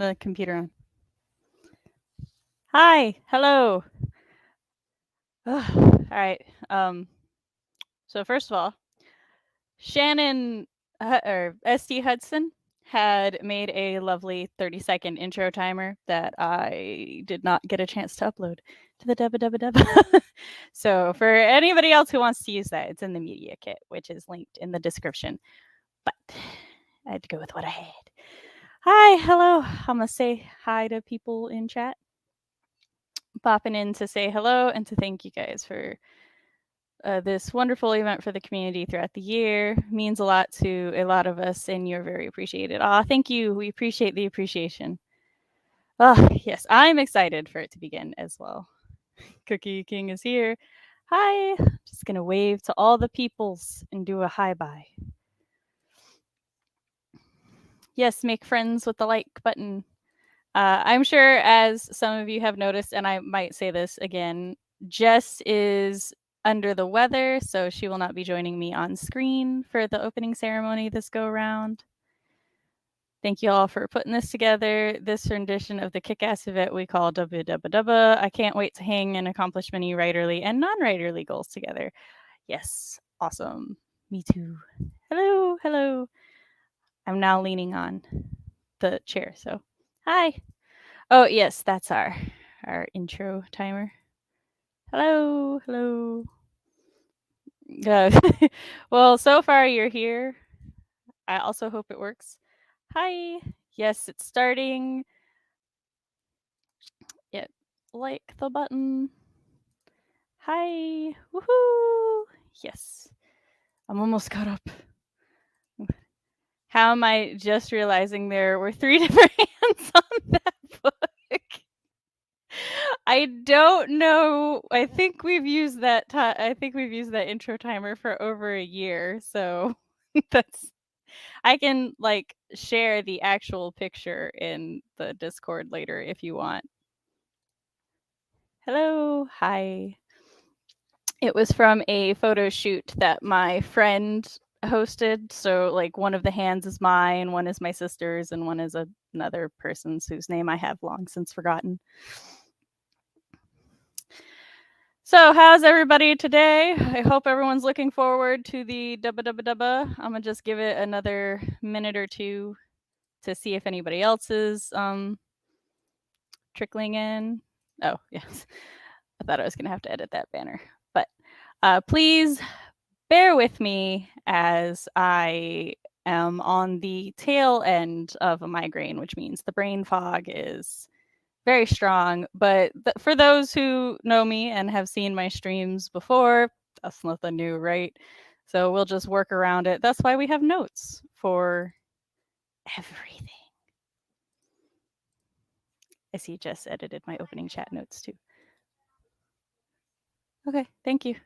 the computer on. Hi, hello. All right. So first of all, Shannon or ST Hudson had made a lovely 30-second intro timer that I did not get a chance to upload to the Dubba Dubba Dubba. So for anybody else who wants to use that, it's in the media kit, which is linked in the description. But I had to go with what I had. Hi, hello. I'm going to say hi to people in chat. Popping in to say hello and to thank you guys for this wonderful event for the community throughout the year. Means a lot to a lot of us, and you're very appreciated. Thank you. We appreciate the appreciation. Yes, I'm excited for it to begin as well. Cookie King is here. Hi. Just going to wave to all the peoples and do a hi bye. Yes, make friends with the like button. I'm sure, as some of you have noticed, and I might say this again, Jess is under the weather, so she will not be joining me on screen for the opening ceremony this go around. Thank you all for putting this together, this rendition of the kick-ass event we call Dubba Dubba Dubba. I can't wait to hang and accomplish many writerly and non-writerly goals together. Yes, awesome. Me too. Hello, hello. I'm now leaning on the chair, so hi. Oh, yes, that's our intro timer. Hello, hello. Well, so far you're here. I also hope it works. Hi. Yes, it's starting. Yeah, like the button. Hi. Woohoo. Yes. I'm almost caught up. How am I just realizing there were 3 different hands on that book? I don't know. I think we've used that intro timer for over a year, so that's I can like share the actual picture in the Discord later if you want. Hello, hi. It was from a photo shoot that my friend hosted, so like one of the hands is mine, one is my sister's, and one is another person's whose name I have long since forgotten. So, how's everybody today? I hope everyone's looking forward to the Dubba Dubba Dubba. I'm gonna just give it another minute or two to see if anybody else is trickling in. Oh, yes. I thought I was gonna have to edit that banner. But please bear with me as I am on the tail end of a migraine, which means the brain fog is very strong. But for those who know me and have seen my streams before, that's nothing new, right? So we'll just work around it. That's why we have notes for everything. I see Jess edited my opening chat notes too. Okay, thank you.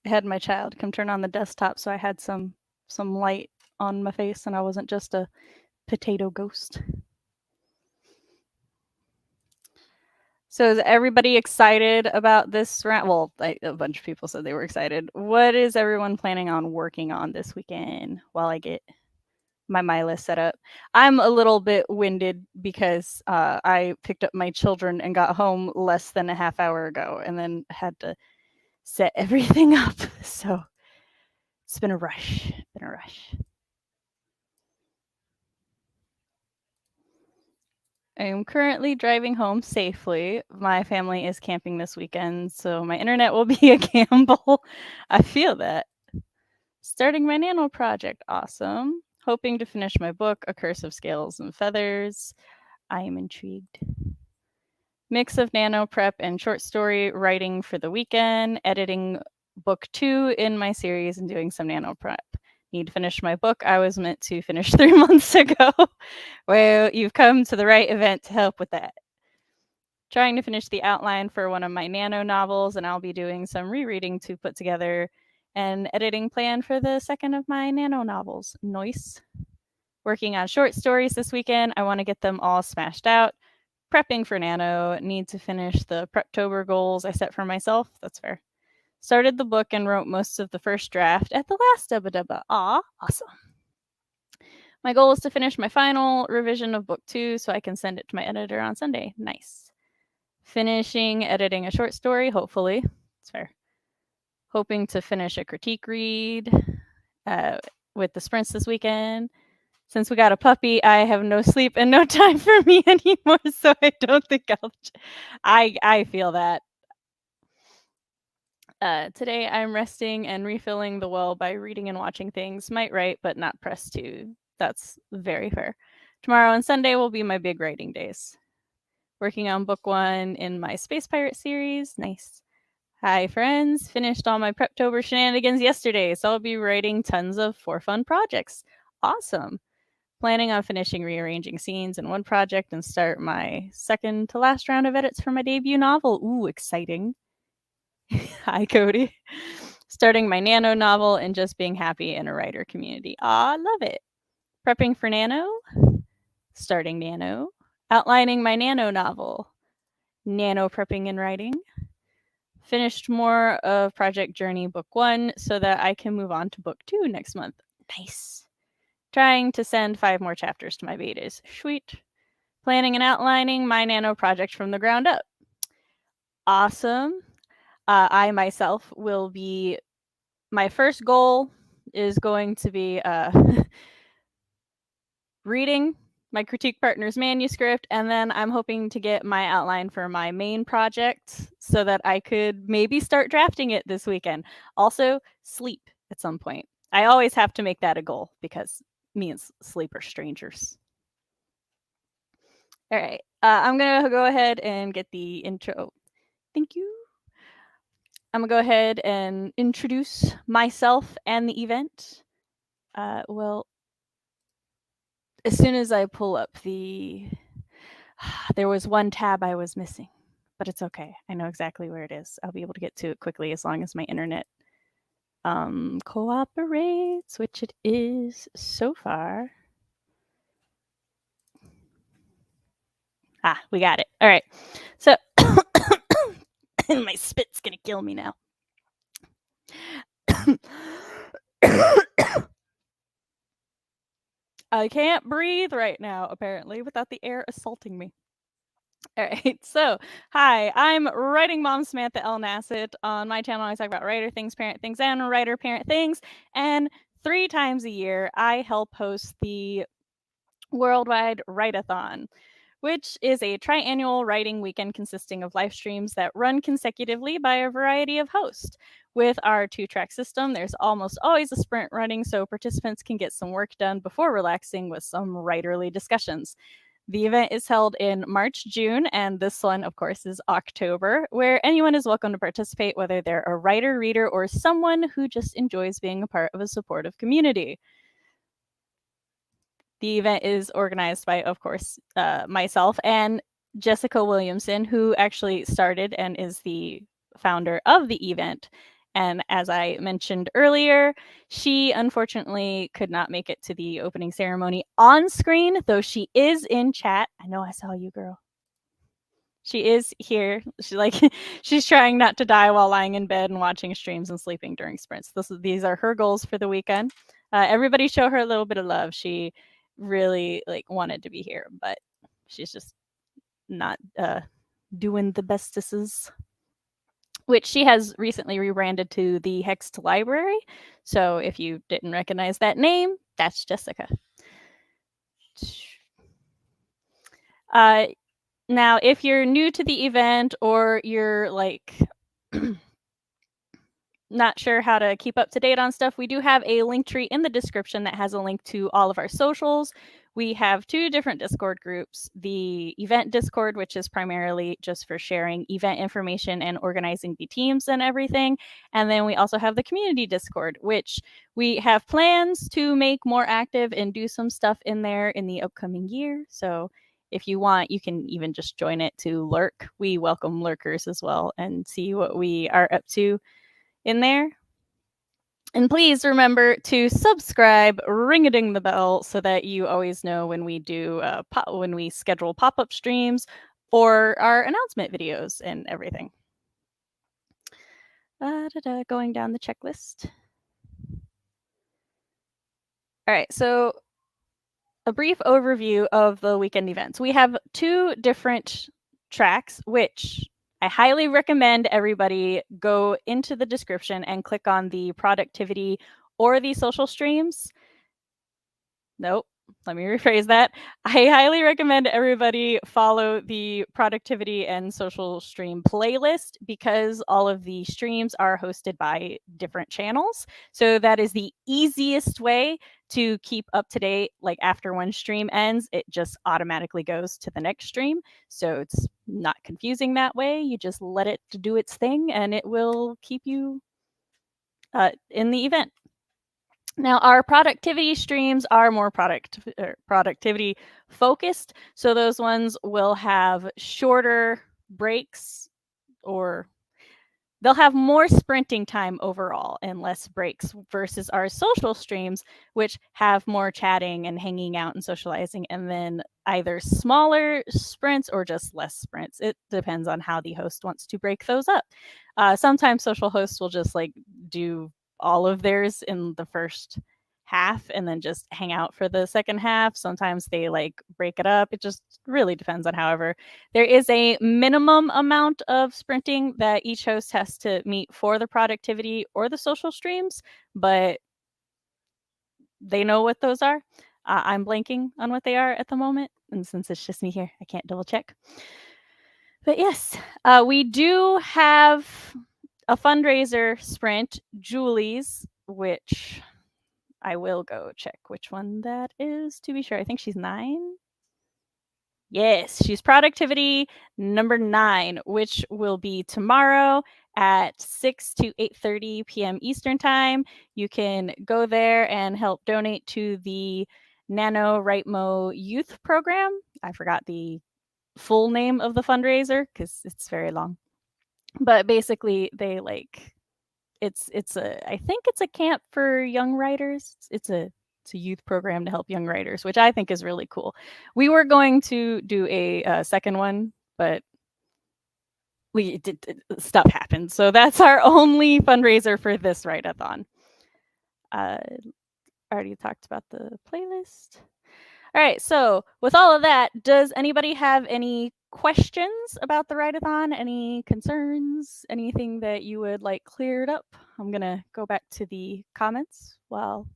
I had my child come turn on the desktop, so I had some light on my face and I wasn't just a potato ghost. So is everybody excited about this round? Well, a bunch of people said they were excited. What is everyone planning on working on this weekend while I get my list set up? I'm a little bit winded because I picked up my children and got home less than a half hour ago and then had to set everything up. So it's been a rush. I am currently driving home safely. My family is camping this weekend, so my internet will be a gamble. I feel that. Starting my nano project. Awesome. Hoping to finish my book, A Curse of Scales and Feathers. I am intrigued. Mix of nano prep and short story writing for the weekend. Editing book 2 in my series and doing some nano prep. Need to finish my book I was meant to finish 3 months ago. Well, you've come to the right event to help with that. Trying to finish the outline for one of my nano novels, and I'll be doing some rereading to put together an editing plan for the second of my nano novels. Nice. Working on short stories this weekend. I want to get them all smashed out. Prepping for nano. Need to finish the Preptober goals I set for myself. That's fair. Started the book and wrote most of the first draft at the last Dubba Dubba. Aw, awesome. My goal is to finish my final revision of book 2 so I can send it to my editor on Sunday. Nice. Finishing editing a short story, hopefully. It's fair. Hoping to finish a critique read with the sprints this weekend. Since we got a puppy, I have no sleep and no time for me anymore, so I don't think I feel that. Today I'm resting and refilling the well by reading and watching things. Might write, but not press to. That's very fair. Tomorrow and Sunday will be my big writing days. Working on book 1 in my Space Pirate series. Nice. Hi, friends. Finished all my Preptober shenanigans yesterday, so I'll be writing tons of for fun projects. Awesome. Planning on finishing rearranging scenes in one project and start my second to last round of edits for my debut novel. Ooh, exciting. Hi, Cody. Starting my Nano novel and just being happy in a writer community. Aw, love it. Prepping for Nano. Starting Nano. Outlining my Nano novel. Nano prepping and writing. Finished more of Project Journey Book 1 so that I can move on to Book 2 next month. Nice. Trying to send 5 more chapters to my betas. Sweet. Planning and outlining my Nano project from the ground up. Awesome. I myself will be, my first goal is going to be reading my critique partner's manuscript, and then I'm hoping to get my outline for my main project so that I could maybe start drafting it this weekend. Also, sleep at some point. I always have to make that a goal because me and sleep are strangers. All right, I'm gonna go ahead and get the intro. Thank you. I'm gonna go ahead and introduce myself and the event. Well, as soon as I pull up the, there was one tab I was missing, but it's okay. I know exactly where it is. I'll be able to get to it quickly as long as my internet cooperates, which it is so far. We got it. All right. So my spit's gonna kill me now. I can't breathe right now, apparently, without the air assaulting me. All right, so hi, I'm writing mom Samantha L. Nassett. On my channel, I talk about writer things, parent things, and writer parent things. And 3 times a year, I help host the World Wide Wideathon, which is a triannual writing weekend consisting of live streams that run consecutively by a variety of hosts. With our 2-track system, there's almost always a sprint running so participants can get some work done before relaxing with some writerly discussions. The event is held in March, June, and this one, of course, is October, where anyone is welcome to participate, whether they're a writer, reader, or someone who just enjoys being a part of a supportive community. The event is organized by, of course, myself and Jessica Williamson, who actually started and is the founder of the event. And as I mentioned earlier, she unfortunately could not make it to the opening ceremony on screen, though she is in chat. I know I saw you, girl. She is here. She's trying not to die while lying in bed and watching streams and sleeping during sprints. These are her goals for the weekend. Everybody show her a little bit of love. She really wanted to be here, but she's just not doing the bestesses, which she has recently rebranded to the Hext Library. So if you didn't recognize that name, that's Jessica. Now, if you're new to the event or you're not sure how to keep up to date on stuff, we do have a link tree in the description that has a link to all of our socials. We have 2 different Discord groups, the event Discord, which is primarily just for sharing event information and organizing the teams and everything. And then we also have the community Discord, which we have plans to make more active and do some stuff in there in the upcoming year. So if you want, you can even just join it to lurk. We welcome lurkers as well and see what we are up to in there. And please remember to subscribe, ring-a-ding the bell, so that you always know when we do when we schedule pop-up streams or our announcement videos and everything. Going down the checklist. All right, so a brief overview of the weekend events. We have 2 different tracks, which I highly recommend everybody go into the description and click on the productivity or the social streams. Nope. Let me rephrase that. I highly recommend everybody follow the productivity and social stream playlist because all of the streams are hosted by different channels. So that is the easiest way to keep up to date. Like after one stream ends, it just automatically goes to the next stream. So it's not confusing that way. You just let it do its thing and it will keep you in the event. Now, our productivity streams are more productivity focused. So those ones will have shorter breaks, or they'll have more sprinting time overall and less breaks versus our social streams, which have more chatting and hanging out and socializing, and then either smaller sprints or just less sprints. It depends on how the host wants to break those up. Sometimes social hosts will just like do all of theirs in the first half and then just hang out for the second half. Sometimes they like break it up. It just really depends on however. There is a minimum amount of sprinting that each host has to meet for the productivity or the social streams, but they know what those are. I'm blanking on what they are at the moment, and since it's just me here, I can't double check. But yes, we do have a fundraiser sprint, Julie's, which I will go check which one that is to be sure. I think she's 9. Yes, she's productivity number 9, which will be tomorrow at 6 to 8:30 p.m. Eastern time. You can go there and help donate to the NaNoWriMo youth program. I forgot the full name of the fundraiser because it's very long. But basically they like it's a I think it's a camp for young writers. It's a youth program to help young writers, which I think is really cool. We were going to do a second one, but stuff happened. So that's our only fundraiser for this write-a-thon. Already talked about the playlist. All right, so with all of that, does anybody have any questions about the write-a-thon? Any concerns? Anything that you would like cleared up? I'm gonna go back to the comments while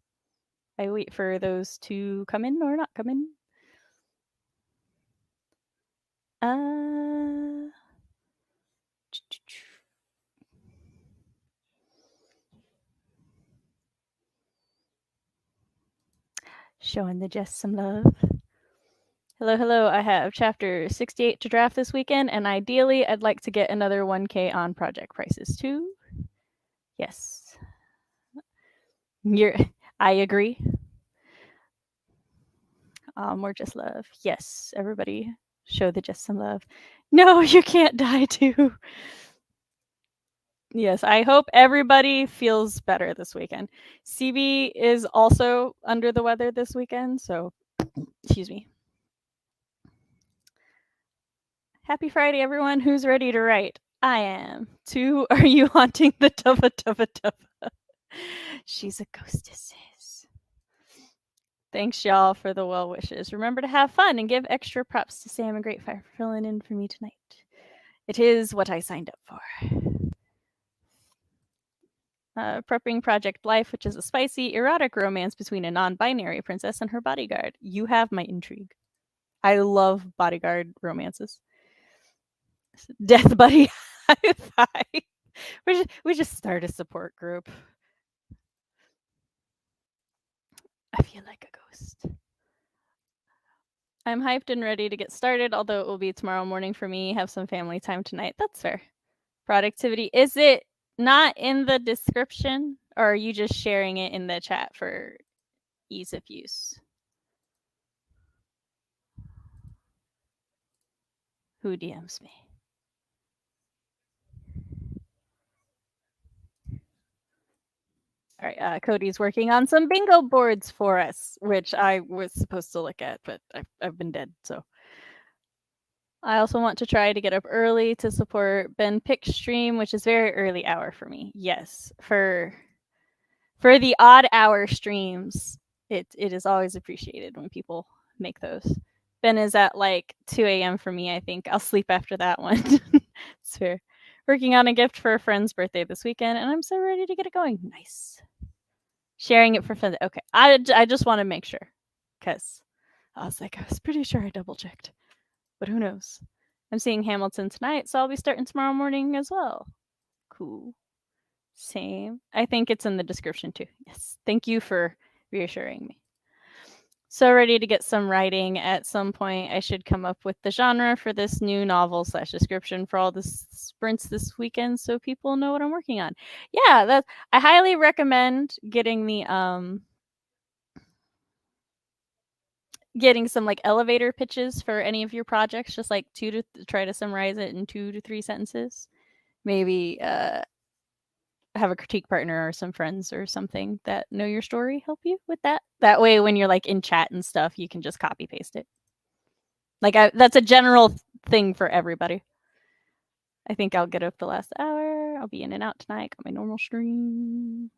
I wait for those to come in or not come in. Showing the Jess some love. Hello, hello. I have chapter 68 to draft this weekend, and ideally, I'd like to get another 1K on project prices too. Yes. I agree. More just love. Yes, everybody show the Jess some love. No, you can't die too. Yes, I hope everybody feels better this weekend. CB is also under the weather this weekend, so excuse me. Happy Friday, everyone. Who's ready to write? I am. 2, are you haunting the tubba tubba tubba? She's a ghostess. Thanks, y'all, for the well wishes. Remember to have fun and give extra props to Sam and Great Fire for filling in for me tonight. It is what I signed up for. Prepping Project Life, which is a spicy, erotic romance between a non-binary princess and her bodyguard. You have my intrigue. I love bodyguard romances. Death Buddy High Five. We just start a support group. I feel like a ghost. I'm hyped and ready to get started, although it will be tomorrow morning for me. Have some family time tonight. That's fair. Productivity. Is it not in the description, or are you just sharing it in the chat for ease of use? Who DMs me? All right, Cody's working on some bingo boards for us, which I was supposed to look at, but I've been dead, so. I also want to try to get up early to support Ben Pick's stream, which is very early hour for me. Yes, for the odd hour streams, it is always appreciated when people make those. Ben is at like 2 a.m. for me, I think. I'll sleep after that one. It's fair. Working on a gift for a friend's birthday this weekend, and I'm so ready to get it going. Nice. Sharing it for fun. Okay. I just want to make sure, because I was pretty sure I double checked, but who knows? I'm seeing Hamilton tonight, so I'll be starting tomorrow morning as well. Cool. Same. I think it's in the description too. Yes. Thank you for reassuring me. So ready to get some writing. At some point, I should come up with the genre for this new novel / description for all the sprints this weekend, so people know what I'm working on. Yeah, I highly recommend getting the getting some like elevator pitches for any of your projects. Just like try to summarize it in 2 to 3 sentences. Maybe have a critique partner or some friends or something that know your story help you with that. That way, when you're like in chat and stuff, you can just copy paste it. Like that's a general thing for everybody. I think I'll get up the last hour. I'll be in and out tonight. Got my normal stream.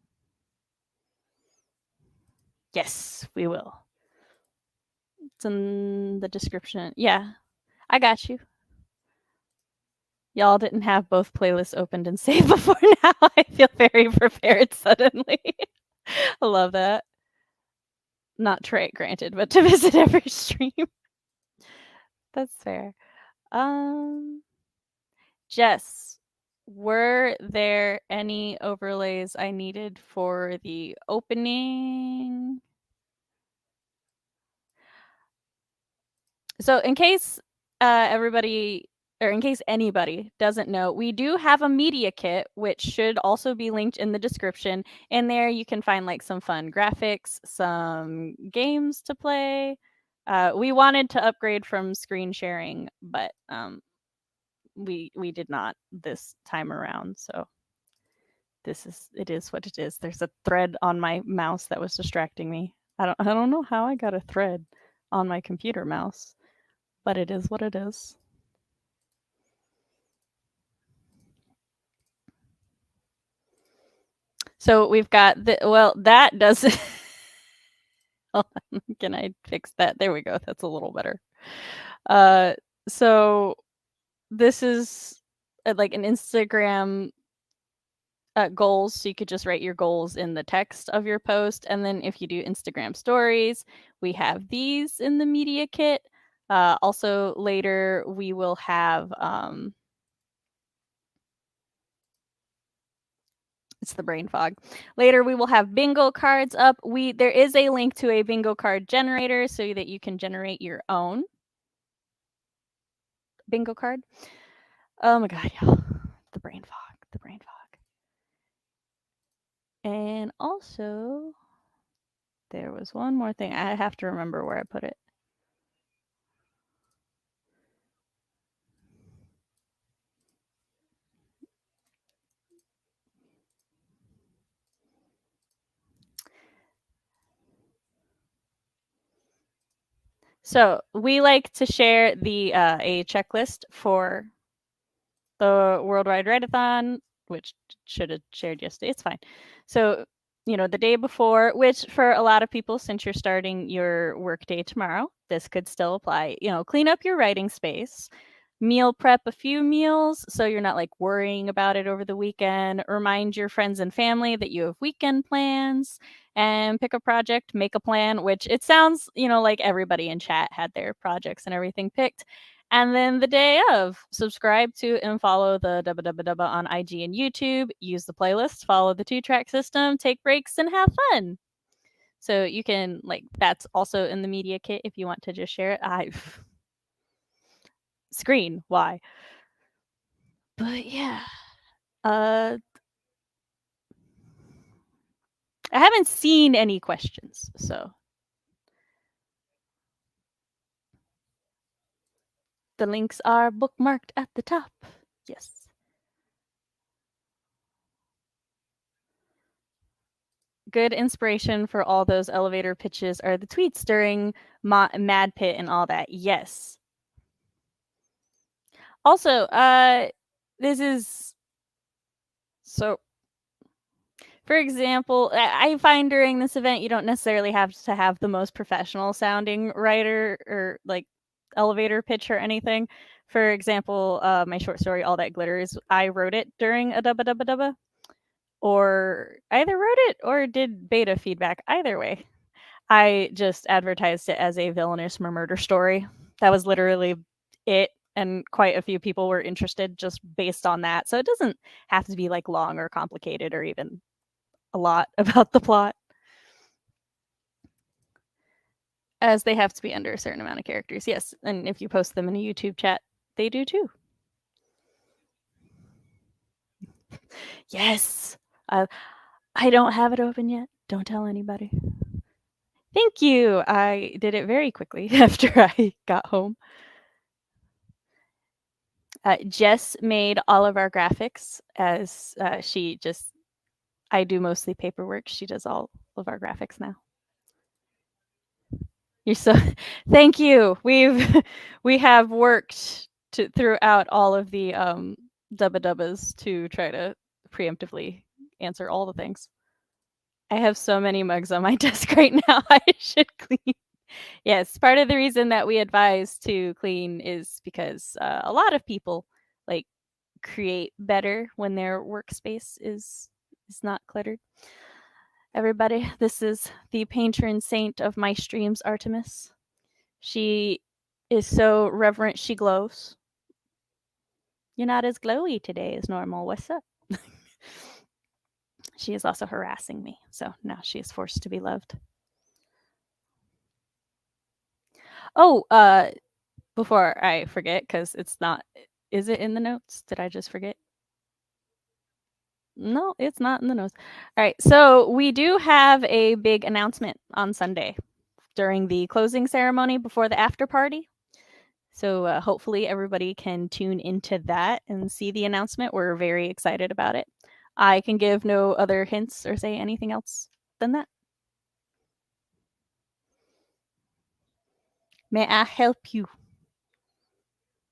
Yes, we will. It's in the description. Yeah, I got you. Y'all didn't have both playlists opened and saved before now. I feel very prepared suddenly. I love that. Not trait granted, but to visit every stream. That's fair. Jess, were there any overlays I needed for the opening? So in case everybody, or in case anybody doesn't know, we do have a media kit, which should also be linked in the description. In there, you can find like some fun graphics, some games to play. We wanted to upgrade from screen sharing, but we did not this time around. So it is what it is. There's a thread on my mouse that was distracting me. I don't know how I got a thread on my computer mouse, but it is what it is. So we've got that doesn't. Can I fix that? There we go. That's a little better. So this is like an Instagram goals. So you could just write your goals in the text of your post. And then if you do Instagram stories, we have these in the media kit. Also later we will have, it's the brain fog. Later we will have bingo cards up. There is a link to a bingo card generator so that you can generate your own bingo card. Oh my God, y'all. The brain fog, the brain fog. And also, there was one more thing. I have to remember where I put it. So we like to share the a checklist for the World Wide Wideathon, which should have shared yesterday. It's fine. So, the day before, which for a lot of people, since you're starting your workday tomorrow, this could still apply. Clean up your writing space, meal prep a few meals so you're not like worrying about it over the weekend. Remind your friends and family that you have weekend plans, and pick a project, make a plan, which it sounds, like everybody in chat had their projects and everything picked. And then the day of, subscribe to and follow the Dubba Dubba Dubba on IG and YouTube. Use the playlist, follow the 2-track system, take breaks, and have fun. So you can, that's also in the media kit if you want to just share it. Screen, why? But yeah. I haven't seen any questions, so. The links are bookmarked at the top. Yes. Good inspiration for all those elevator pitches are the tweets during Mad Pit and all that. Yes. Also, this is so For example, I find during this event you don't necessarily have to have the most professional sounding writer or like elevator pitch or anything. For example, my short story All That Glitters, I wrote it during a dubba dubba dubba, or either wrote it or did beta feedback. Either way, I just advertised it as a villainous murder story. That was literally it, and quite a few people were interested just based on that. So it doesn't have to be like long or complicated or even a lot about the plot, as they have to be under a certain amount of characters. Yes, and if you post them in a YouTube chat, they do too. Yes. I don't have it open yet. Don't tell anybody. Thank you. I did it very quickly after I got home. Jess made all of our graphics, as I do mostly paperwork. She does all of our graphics now. You're so thank you. We have worked throughout all of the dubba dubbas to try to preemptively answer all the things. I have so many mugs on my desk right now. I should clean. Yes, part of the reason that we advise to clean is because a lot of people like create better when their workspace is not cluttered. Everybody, this is the patron saint of my streams, Artemis. She is so reverent she glows. You're not as glowy today as normal. What's up? She is also harassing me, so now she is forced to be loved. Oh, before I forget, because it's not, is it in the notes? Did I just forget? No, it's not in the notes. All right, so we do have a big announcement on Sunday during the closing ceremony before the after party. So hopefully everybody can tune into that and see the announcement. We're very excited about it. I can give no other hints or say anything else than that. May I help you?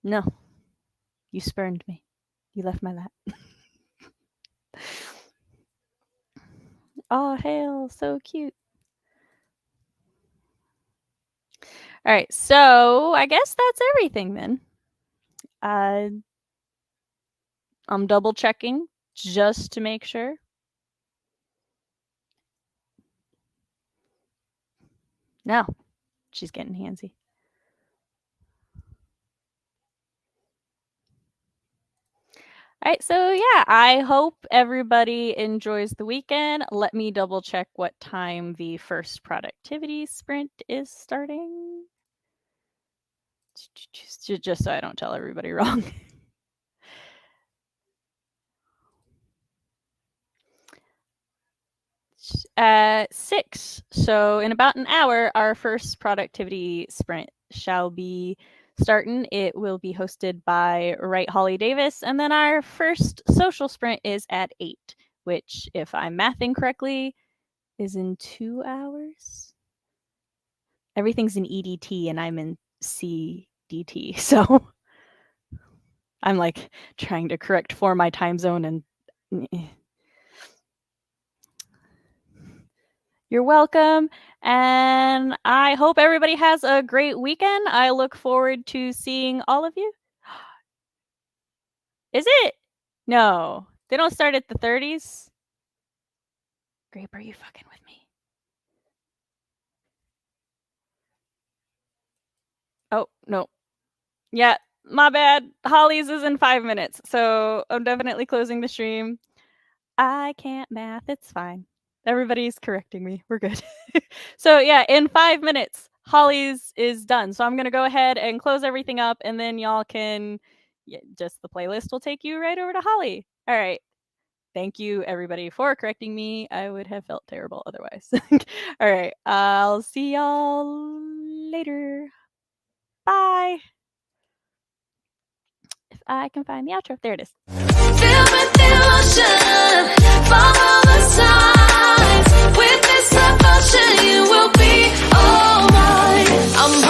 No. You spurned me. You left my lap. Oh, hail. So cute. All right. So I guess that's everything then. I'm double checking just to make sure. No. She's getting handsy. All right, so yeah, I hope everybody enjoys the weekend. Let me double check what time the first productivity sprint is starting. Just so I don't tell everybody wrong. At 6, so in about an hour, our first productivity sprint shall be starting. It will be hosted by Write Holly Davis, and then our first social sprint is at 8, which, if I'm mathing correctly, is in 2 hours. Everything's in EDT, and I'm in CDT, so I'm like trying to correct for my time zone, and you're welcome. And I hope everybody has a great weekend. I look forward to seeing all of you. Is it? No, they don't start at the 30s. Grape, are you fucking with me? Oh, no. Yeah, my bad. Holly's is in 5 minutes, so I'm definitely closing the stream. I can't math. It's fine. Everybody's correcting me. We're good. So yeah, in 5 minutes, Holly's is done. So I'm going to go ahead and close everything up, and then y'all can, just the playlist will take you right over to Holly. All right. Thank you, everybody, for correcting me. I would have felt terrible otherwise. All right. I'll see y'all later. Bye. If I can find the outro. There it is. Filled with emotion, follow the signs. With this devotion, you will be all mine. I'm